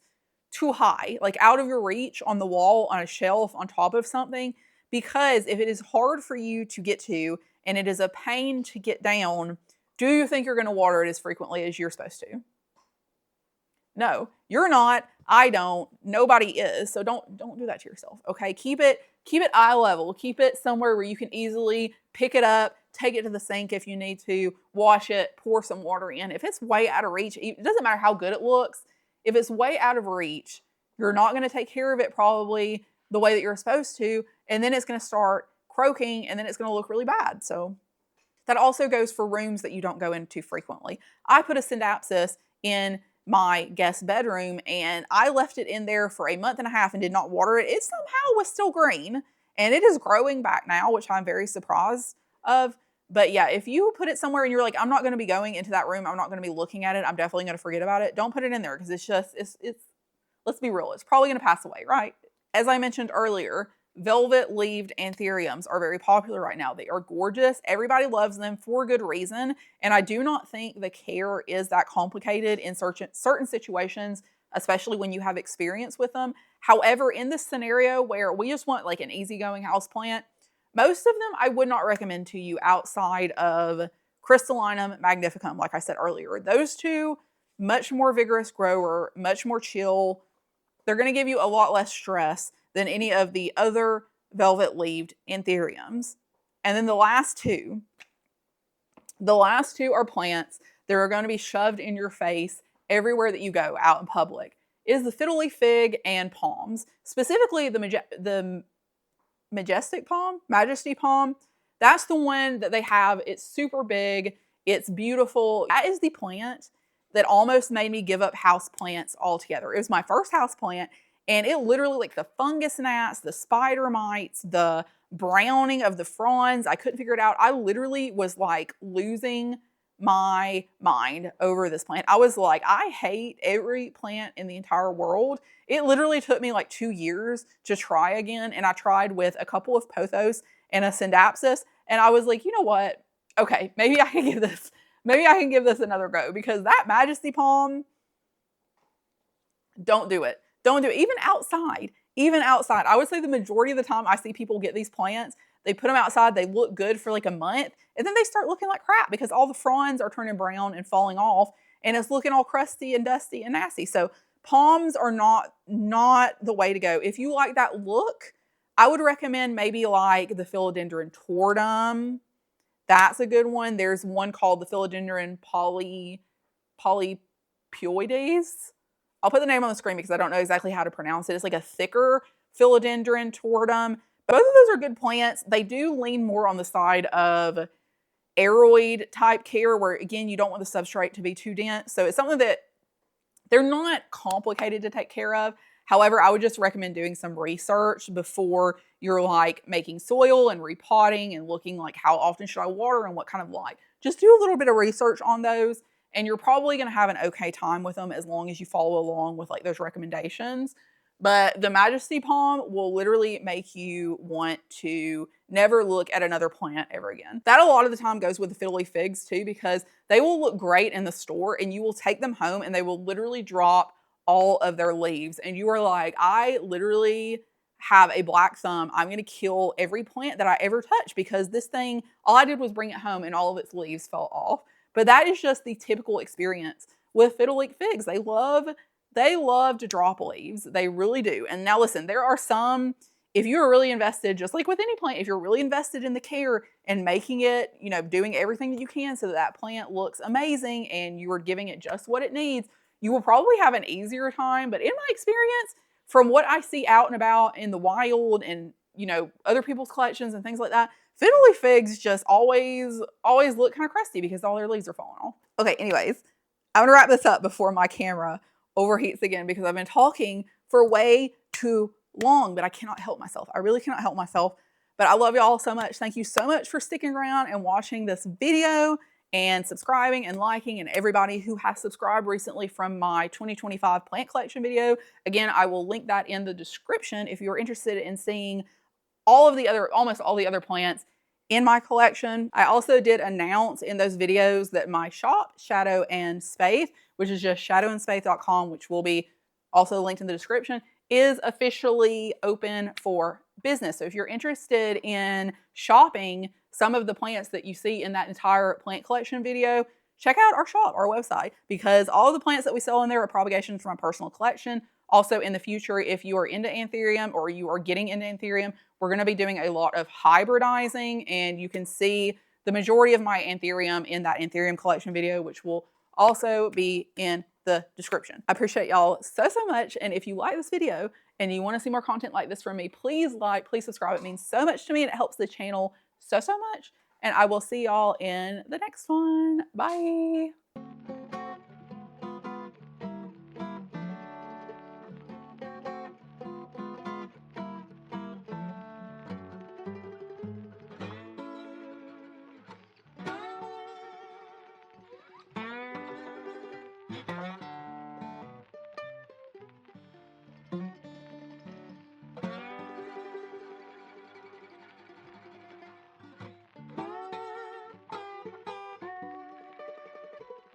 too high, like out of your reach on the wall, on a shelf, on top of something, because if it is hard for you to get to and it is a pain to get down, do you think you're going to water it as frequently as you're supposed to? No, you're not. I don't. Nobody is. So don't do that to yourself. Okay, keep it eye level. Keep it somewhere where you can easily pick it up, take it to the sink if you need to, wash it, pour some water in. If it's way out of reach, it doesn't matter how good it looks. If it's way out of reach, you're not going to take care of it probably the way that you're supposed to, and then it's going to start croaking, and then it's going to look really bad. So That also goes for rooms that you don't go into frequently. I put a Synapsis in my guest bedroom and I left it in there for a month and a half and did not water it. It somehow was still green and it is growing back now, which I'm very surprised of. But yeah, if you put it somewhere and you're like, I'm not going to be going into that room, I'm not going to be looking at it, I'm definitely going to forget about it, don't put it in there because it's let's be real, it's probably going to pass away, right? As I mentioned earlier, velvet leaved anthuriums are very popular right now. They are gorgeous. Everybody loves them for good reason. And I do not think the care is that complicated in certain situations, especially when you have experience with them. However, in this scenario where we just want like an easygoing houseplant, most of them I would not recommend to you outside of Crystallinum magnificum, like I said earlier. Those two, much more vigorous grower, much more chill. They're going to give you a lot less stress than any of the other velvet-leaved anthuriums. And then the last two are plants that are going to be shoved in your face everywhere that you go out in public. Is the fiddle-leaf fig and palms, specifically the majesty palm. That's the one that they have. It's super big. It's beautiful. That is the plant that almost made me give up houseplants altogether. It was my first houseplant, and it literally, like the fungus gnats, the spider mites, the browning of the fronds, I couldn't figure it out. I literally was like losing my mind over this plant. I was like, I hate every plant in the entire world. It literally took me like 2 years to try again, and I tried with a couple of pothos and a Synapsis, and I was like, you know what? Okay, maybe I can give this another go, because that majesty palm, don't do it. Don't do it. Even outside. I would say the majority of the time I see people get these plants, they put them outside, they look good for like a month, and then they start looking like crap because all the fronds are turning brown and falling off, and it's looking all crusty and dusty and nasty. So palms are not the way to go. If you like that look, I would recommend maybe like the philodendron tortum. That's a good one. There's one called the philodendron polypioides. I'll put the name on the screen because I don't know exactly how to pronounce it. It's like a thicker philodendron tortum. Both of those are good plants. They do lean more on the side of aroid type care, where again, you don't want the substrate to be too dense. So it's something that they're not complicated to take care of. However, I would just recommend doing some research before you're like making soil and repotting and looking like how often should I water and what kind of light. Just do a little bit of research on those, and you're probably going to have an okay time with them as long as you follow along with like those recommendations. But the majesty palm will literally make you want to never look at another plant ever again. That a lot of the time goes with the fiddle-leaf figs too, because they will look great in the store and you will take them home and they will literally drop all of their leaves. And you are like, I literally have a black thumb. I'm going to kill every plant that I ever touch because this thing, all I did was bring it home and all of its leaves fell off. But that is just the typical experience with fiddle-leaf figs. They love to drop leaves. They really do. And now listen, there are some, if you're really invested, just like with any plant, if you're really invested in the care and making it, you know, doing everything that you can so that that plant looks amazing and you are giving it just what it needs, you will probably have an easier time. But in my experience, from what I see out and about in the wild and, you know, other people's collections and things like that, fiddle-leaf figs just always look kind of crusty because all their leaves are falling off. Okay, anyways, I'm gonna wrap this up before my camera overheats again because I've been talking for way too long, but I cannot help myself. I really cannot help myself. But I love y'all so much. Thank you so much for sticking around and watching this video and subscribing and liking, and everybody who has subscribed recently from my 2025 plant collection video. Again, I will link that in the description if you're interested in seeing almost all the other plants in my collection. I also did announce in those videos that my shop, Shadow and Spaith, which is just shadowandspaith.com, which will be also linked in the description, is officially open for business. So if you're interested in shopping some of the plants that you see in that entire plant collection video, check out our shop, our website, because all of the plants that we sell in there are propagations from my personal collection. Also in the future, if you are into anthurium or you are getting into anthurium, we're going to be doing a lot of hybridizing, and you can see the majority of my anthurium in that anthurium collection video, which will also be in the description. I appreciate y'all so much, and if you like this video and you want to see more content like this from me, please like, please subscribe. It means so much to me and it helps the channel so much. and I will see y'all in the next one. Bye.